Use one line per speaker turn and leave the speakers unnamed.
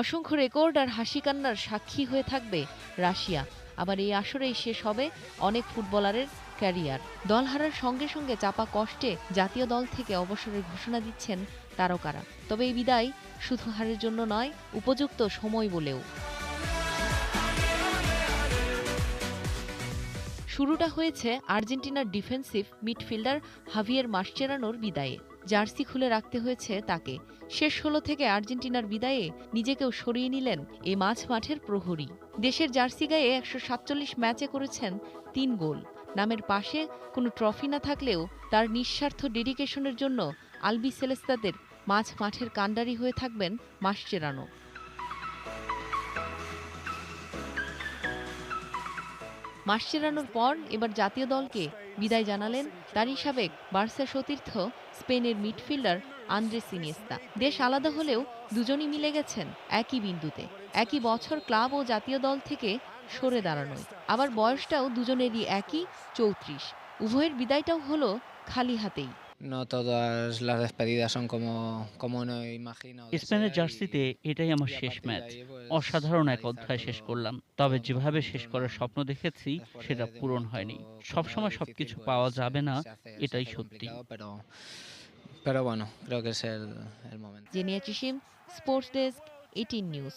অসংখ্য রেকর্ড আর হাসি কান্নার সাক্ষী হয়ে থাকবে রাশিয়া। আবার এই আসরেই শেষ হবে অনেক ফুটবলারের ক্যারিয়ার। দল হারার সঙ্গে সঙ্গে চাপা কষ্টে জাতীয় দল থেকে অবসরের ঘোষণা দিচ্ছেন তারকারা। তবে এই বিদায় শুধু হারের জন্য নয়, উপযুক্ত সময় বলেও। শুরুটা হয়েছে আর্জেন্টিনার ডিফেন্সিভ মিডফিল্ডার হাভিয়ের মাসচেরানোর বিদায়ে। জার্সি খুলে রাখতে হয়েছে তাকে। শেষ ১৬ থেকে আর্জেন্টিনার বিদায়ে নিজেকেও সরিয়ে নিলেন এই মাঠের প্রহরী। দেশের জার্সি গায়ে ১৪৭ ম্যাচে করেছেন ৩ গোল। নামের পাশে কোনো ট্রফি না থাকলেও তার নিঃস্বার্থ ডেডিকেশনের জন্য আলবি সেলেস্তাদের মাঠের কাণ্ডারি হয়ে থাকবেন মাসচেরানো। মাসচেরানোর পর এবার জাতীয় দলকে বিদায় জানালেন তারই সাবেক বার্সা সতীর্থ স্পেনের মিডফিল্ডার আন্দ্রেস ইনিয়েস্তা। দেশ আলাদা হলেও দুজনই মিলে গেছেন একই বিন্দুতে, একই বছর ক্লাব ও জাতীয় দল থেকে সরে দাঁড়ানোয়। আবার বয়সটাও দুজনেরই একই, ৩৪। উভয়ের বিদায়টাও হলো খালি হাতেই।
No todas las despedidas son como uno imagina o
স্পেনের
desea
জার্সিতে এটাই
y
আমার
a
শেষ
partir de
match.
ahí pues
অসাধারণ এক
finalizar
অধ্যায় শেষ
todo
করলাম। তবে
todo como
যেভাবে শেষ
como
করার স্বপ্ন দেখেছি
después
সেটা
de un
পূরণ
momento
হয়নি।
como
সবসময়
difícil
সবকিছু
pues
পাওয়া যাবে না,
se
এটাই
hace
সত্যি।
complicado pero bueno creo que es el momento.
জেনিয়া চিসিম, স্পোর্টস ডেস্ক, 18 নিউজ।